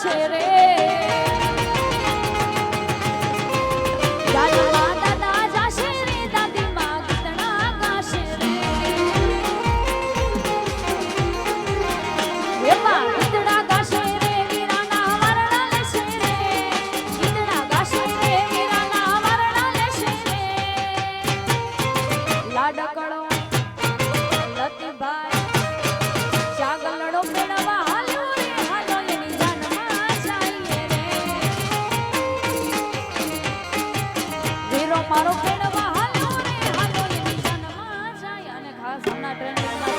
ગાશે રે જાનમાં દાદા જાશે રે દાદીમાં ગીતડા ગાશે રે એમાં ગીતડા ગાશે રે વીરાના વરણા લેશે રે ગીતડા ગાશે રે વીરાના વરણા લેશે રે લાડકડો લતીભાઈ ચાગલડો પેડવા હાલો રે હાલો એની જાનમાં જઈએ રે વીરો મારો પેડવા હાલો રે હાલો એની જાનમાં જાય અને ખાસ હમણાં ટ્રેનિંગમાં